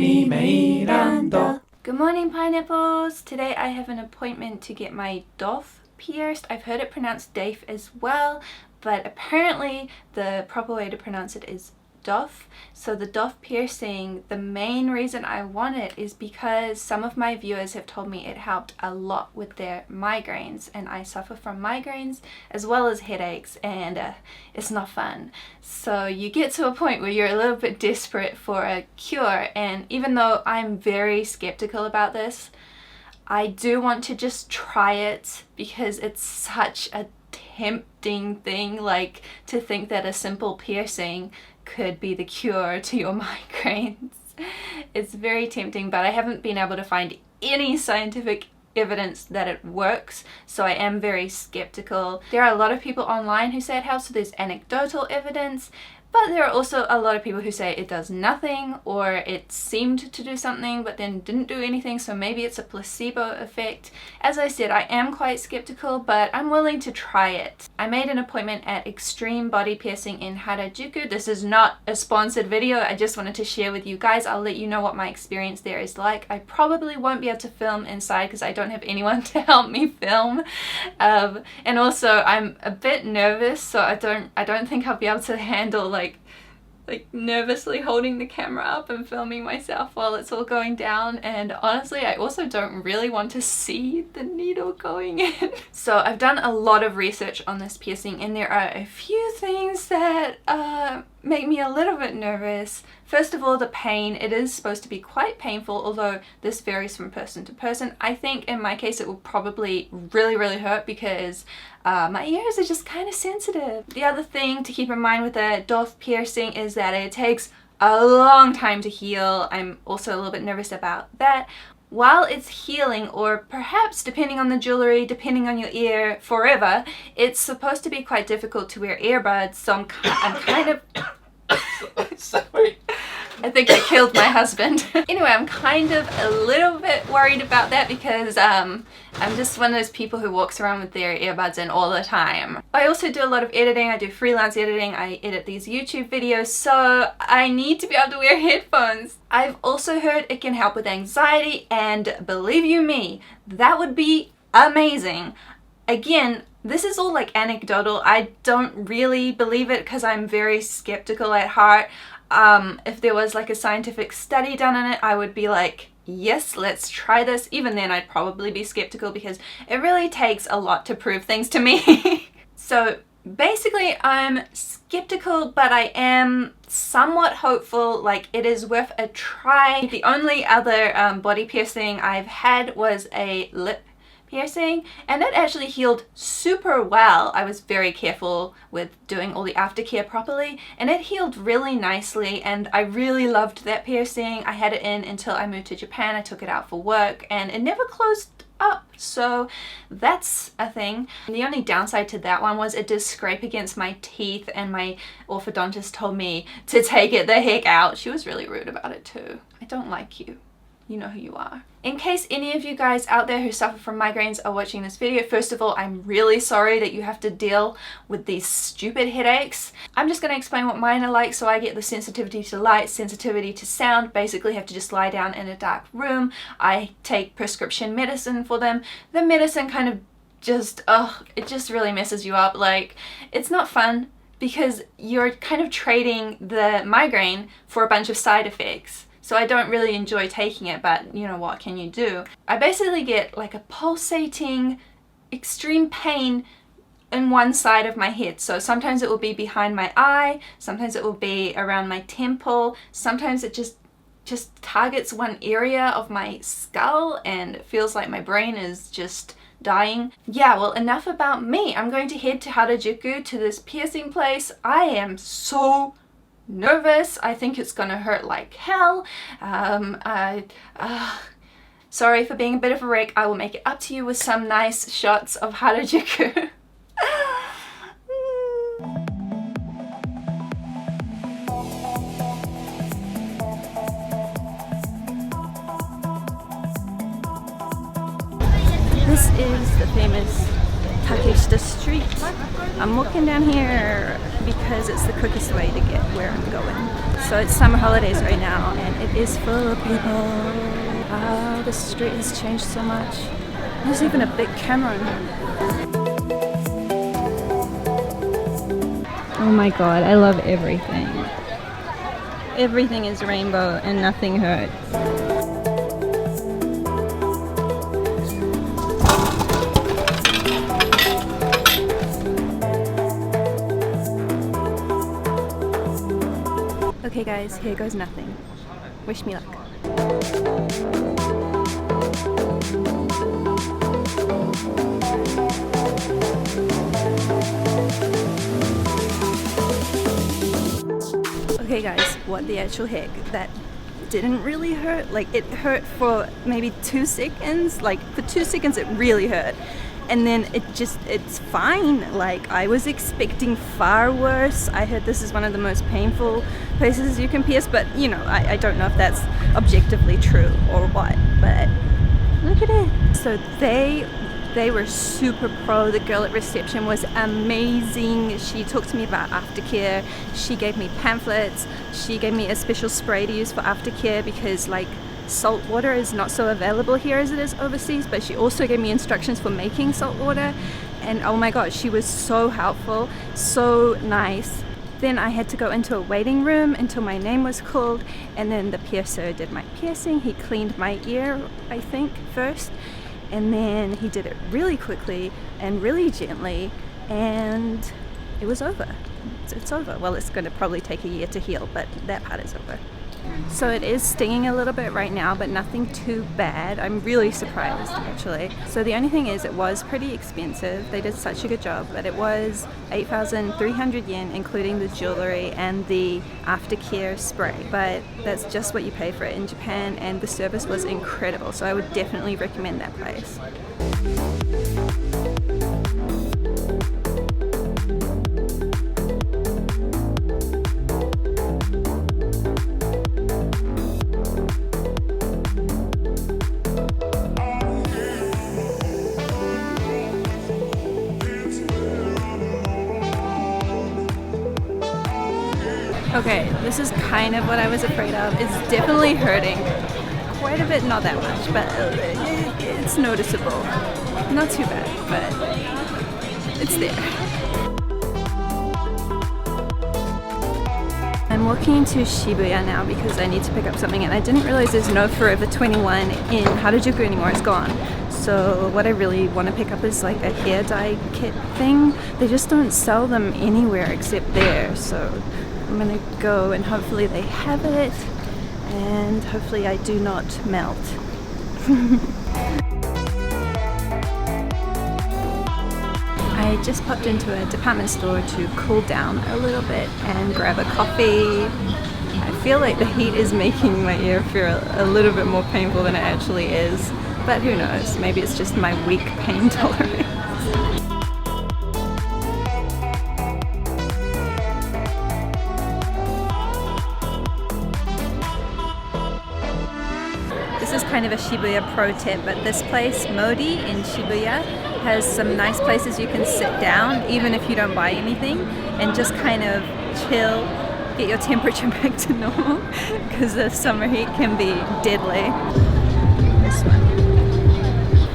Mirando. Good morning, pineapples! Today I have an appointment to get my daith pierced. I've heard it pronounced daith as well, but apparently the proper way to pronounce it is daith. So the daith piercing, the main reason I want it is because some of my viewers have told me it helped a lot with their migraines, and I suffer from migraines as well as headaches, and it's not fun. So you get to a point where you're a little bit desperate for a cure, and even though I'm very skeptical about this, I do want to just try it because it's such a tempting thing, like to think that a simple piercing could be the cure to your migraines. It's very tempting, but I haven't been able to find any scientific evidence that it works, so I am very skeptical. There are a lot of people online who say it helps, so there's anecdotal evidence, but there are also a lot of people who say it does nothing, or it seemed to do something but then didn't do anything, so maybe it's a placebo effect. As I said, I am quite skeptical, but I'm willing to try it. I made an appointment at Extreme Body Piercing in Harajuku. This is not a sponsored video, I just wanted to share with you guys. I'll let you know what my experience there is like. I probably won't be able to film inside because I don't have anyone to help me film. And also I'm a bit nervous, so I don't think I'll be able to handle like nervously holding the camera up and filming myself while it's all going down, and honestly I also don't really want to see the needle going in. So I've done a lot of research on this piercing, and there are a few things that make me a little bit nervous. First of all, the pain. It is supposed to be quite painful, although this varies from person to person. I think in my case it will probably really hurt because my ears are just kind of sensitive. The other thing to keep in mind with a daith piercing is that it takes a long time to heal. I'm also a little bit nervous about that. While it's healing, or perhaps depending on the jewelry, depending on your ear, forever, it's supposed to be quite difficult to wear earbuds, so I'm kind of... Sorry. I think I killed my husband. Anyway, I'm kind of a little bit worried about that because I'm just one of those people who walks around with their earbuds in all the time. I also do a lot of editing. I do freelance editing. I edit these YouTube videos, so I need to be able to wear headphones. I've also heard it can help with anxiety, and believe you me, that would be amazing. Again, this is all like anecdotal. I don't really believe it because I'm very skeptical at heart. If there was like a scientific study done on it, I would be like, yes, let's try this. Even then I'd probably be skeptical because it really takes a lot to prove things to me. So basically I'm skeptical, but I am somewhat hopeful. Like, it is worth a try. The only other body piercing I've had was a lip piercing, and it actually healed super well. I was very careful with doing all the aftercare properly, and it healed really nicely, and I really loved that piercing. I had it in until I moved to Japan. I took it out for work and it never closed up, so that's a thing. The only downside to that one was it did scrape against my teeth, and my orthodontist told me to take it the heck out. She was really rude about it too. I don't like you. You know who you are. In case any of you guys out there who suffer from migraines are watching this video, first of all, I'm really sorry that you have to deal with these stupid headaches. I'm just going to explain what mine are like. So I get the sensitivity to light, sensitivity to sound, basically have to just lie down in a dark room. I take prescription medicine for them. The medicine kind of just, it just really messes you up. Like, it's not fun because you're kind of trading the migraine for a bunch of side effects. So I don't really enjoy taking it, but you know, what can you do? I basically get like a pulsating, extreme pain in one side of my head. So sometimes it will be behind my eye, sometimes it will be around my temple, sometimes it just targets one area of my skull, and it feels like my brain is just dying. Yeah, well, enough about me. I'm going to head to Harajuku, to this piercing place. I am so nervous. I think it's gonna hurt like hell. Sorry for being a bit of a wreck. I will make it up to you with some nice shots of Harajuku. This is the famous Takeshita Street. I'm walking down here because it's the quickest way to get where I'm going. So it's summer holidays right now and it is full of people. Wow, the street has changed so much. There's even a big camera in here. Oh my god, I love everything. Everything is rainbow and nothing hurts. Okay guys, here goes nothing. Wish me luck. Okay guys, what the actual heck? That didn't really hurt. Like, it hurt for maybe 2 seconds. Like, for 2 seconds it really hurt. And then it's fine. Like, I was expecting far worse. I heard this is one of the most painful places you can pierce, but you know, I don't know if that's objectively true or what, but look at it. So they were super pro. The girl at reception was amazing. She talked to me about aftercare. She gave me pamphlets. She gave me a special spray to use for aftercare because, like, salt water is not so available here as it is overseas, but she also gave me instructions for making salt water, and oh my gosh, she was so helpful, so nice. Then I had to go into a waiting room until my name was called, and then the piercer did my piercing. He cleaned my ear, I think, first, and then he did it really quickly and really gently, and it was over. It's over. Well, it's going to probably take a year to heal, but that part is over. So it is stinging a little bit right now, but nothing too bad. I'm really surprised, actually. So the only thing is, it was pretty expensive. They did such a good job, but it was 8,300 yen, including the jewelry and the aftercare spray. But that's just what you pay for it in Japan, and the service was incredible. So I would definitely recommend that place. Okay, this is kind of what I was afraid of. It's definitely hurting quite a bit, not that much, but it's noticeable. Not too bad, but it's there. I'm walking into Shibuya now because I need to pick up something, and I didn't realize there's no Forever 21 in Harajuku anymore. It's gone. So what I really want to pick up is like a hair dye kit thing. They just don't sell them anywhere except there, so I'm gonna go and hopefully they have it, and hopefully I do not melt. I just popped into a department store to cool down a little bit and grab a coffee. I feel like the heat is making my ear feel a little bit more painful than it actually is, but who knows, maybe it's just my weak pain tolerance. This is kind of a Shibuya pro tip, but this place, Modi in Shibuya, has some nice places you can sit down even if you don't buy anything and just kind of chill, get your temperature back to normal, because the summer heat can be deadly. This one.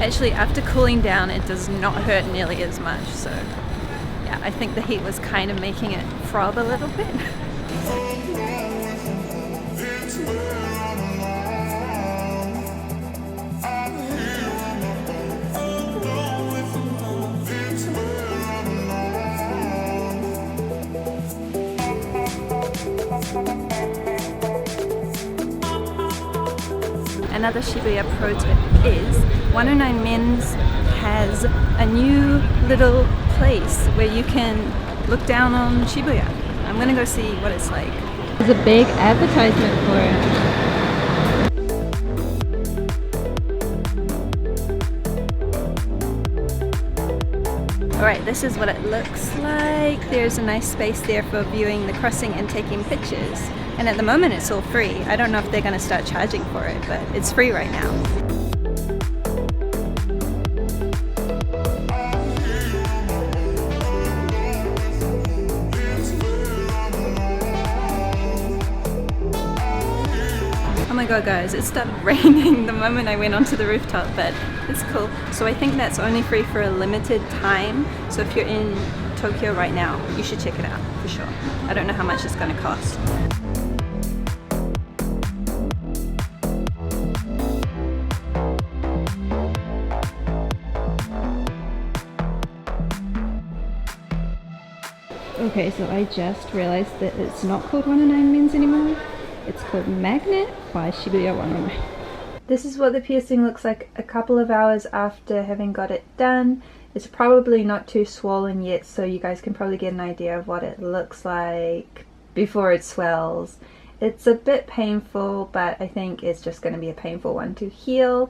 Actually, after cooling down, it does not hurt nearly as much, so yeah, I think the heat was kind of making it throb a little bit. Another Shibuya pro tip is 109 Men's has a new little place where you can look down on Shibuya. I'm gonna go see what it's like. There's a big advertisement for it. Alright, this is what it looks like. There's a nice space there for viewing the crossing and taking pictures. And at the moment it's all free. I don't know if they're going to start charging for it, but it's free right now. go guys, it started raining the moment I went onto the rooftop, but it's cool. So I think that's only free for a limited time. So if you're in Tokyo right now, you should check it out for sure. I don't know how much it's going to cost. Okay, so I just realized that it's not called 109 Men's anymore. It's called Magnet by Shibuya 109. This is what the piercing looks like a couple of hours after having got it done. It's probably not too swollen yet, so you guys can probably get an idea of what it looks like before it swells. It's a bit painful, but I think it's just going to be a painful one to heal.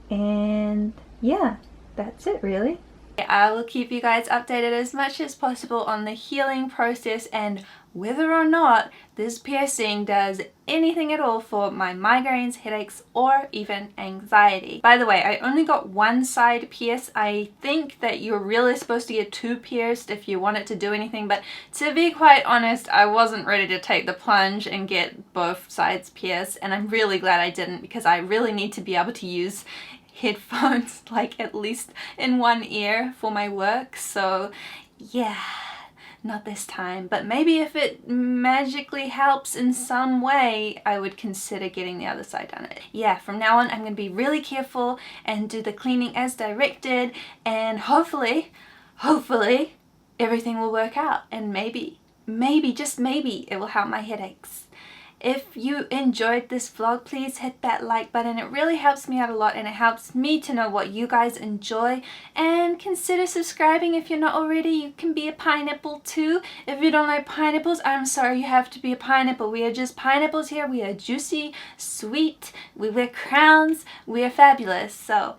And yeah, that's it really. I will keep you guys updated as much as possible on the healing process and whether or not this piercing does anything at all for my migraines, headaches, or even anxiety. By the way, I only got one side pierced. I think that you're really supposed to get two pierced if you want it to do anything, but to be quite honest, I wasn't ready to take the plunge and get both sides pierced, and I'm really glad I didn't because I really need to be able to use headphones like at least in one ear for my work. So yeah, not this time, but maybe if it magically helps in some way, I would consider getting the other side done. Yeah, from now on I'm going to be really careful and do the cleaning as directed, and hopefully everything will work out, and maybe just maybe it will help my headaches. If you enjoyed this vlog, please hit that like button. It really helps me out a lot and it helps me to know what you guys enjoy. And consider subscribing if you're not already. You can be a pineapple too. If you don't like pineapples, I'm sorry, you have to be a pineapple. We are just pineapples here. We are juicy, sweet, we wear crowns, we are fabulous. So